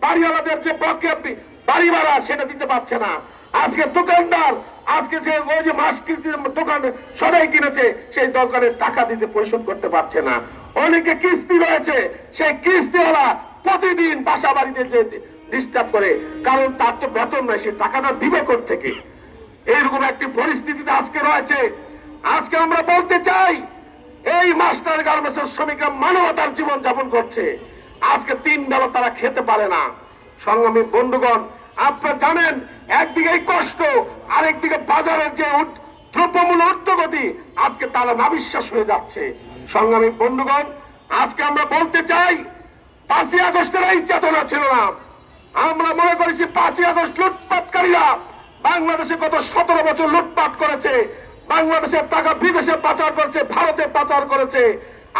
বাড়িওয়ালাদের যে বকেয়া বাড়ি ভাড়া সেটা দিতে পারছে না। আজকে দোকানদার আজকে যে ওই যে মাছ দোকানে সদাই কিনেছে সেই দোকানের টাকা দিতে পরিশোধ করতে পারছে না। অনেকে কিস্তি রয়েছে, সেই কিস্তিওয়ালা প্রতিদিন বাসা বাড়িতে যে ডিস্টার্ব করে, কারণ তার তো বেতন নয়, সে টাকাটা দিবে থেকে। এইরকম একটি পরিস্থিতিতে আজকে রয়েছে। আজকে আমরা বলতে চাই এই মাস্টার গার্মেন্টসের শ্রমিকরা মানবতার জীবন যাপন করছে। আজকে 3 বেলা তারা খেতে পারে না। সংগ্রামী বন্ধুগণ, আপনারা জানেন একদিকে কষ্ট, আরেকদিকে বাজারের যে দ্রব্যমূল্য ঊর্ধ্বগতি, আজকে তারা নাবিশ্বাস হয়ে যাচ্ছে। সংগ্রামী বন্ধুগণ, আজকে আমরা বলতে চাই 5ই আগস্টের এই চেতনা ছিল না। আমরা মনে করেছি 5ই আগস্ট লুটপাটকারীরা বাংলাদেশে গত 17 বছর লুটপাট করেছে, বাংলাদেশের টাকা বিদেশে পাচার করেছে, ভারতে পাচার করেছে।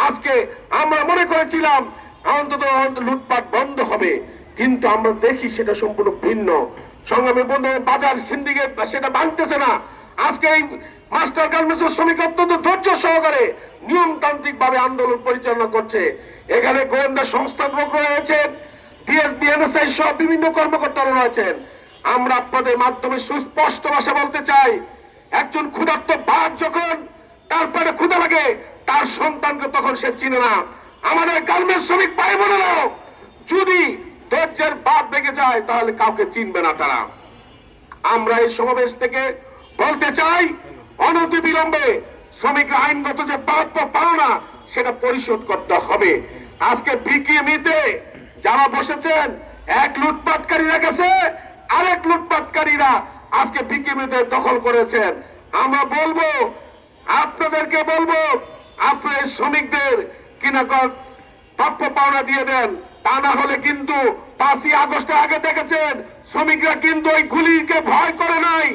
আজকে আমরা মনে করেছিলাম অন্তত লুটপাট বন্ধ হবে, কিন্তু আমরা দেখি সেটা সম্পূর্ণ ভিন্ন। সংগ্রামী বন্ধু, বাজার সিন্ডিকেট সেটা ভাঙতেছে না। আজকে এই মাস্টার গার্মেন্টসের শ্রমিক অত্যন্ত ধৈর্য সহকারে নিয়মতান্ত্রিক ভাবে আন্দোলন পরিচালনা করছে। এখানে গোয়েন্দা সংস্থার লোক রয়েছেন, ডিএসবি, এনএসআই সহ বিভিন্ন কর্মকর্তারা রয়েছেন। আমরা আপনাদের মাধ্যমে সুস্পষ্ট ভাষা বলতে চাই, একজন ক্ষুধার্ত বাঘ যখন তার পেটে ক্ষুধা লাগে, তার সন্তানকে তখন সে চিনে না। আমাদের গার্মেন্টস শ্রমিক ভাই বোনেরাও যদি ধৈর্যের বাদ দেখে যায় তাহলে কাউকে চিনবে না তারা। আমরা এই সমাবেশ থেকে বলতে চাই, অনতি বিলম্বে শ্রমিকরা আইনগত যে প্রাপ্য পাওনা সেটা পরিশোধ করতে হবে। আজকে বিকিএমিতে যারা বসেছেন, এক লুটপাটকারীরা গেছে, আরেক লুটপাটকারীরা আজকে বিকিএমিতে দখল করেছেন। আমরা বলবো, আপনাদেরকে বলবো, আপনার শ্রমিকদের কিনা প্রাপ্য পাওনা দিয়ে দেন। তা না হলে কিন্তু 5ই আগস্টের আগে দেখেছেন শ্রমিকরা কিন্তু ওই গুলিকে ভয় করে নাই।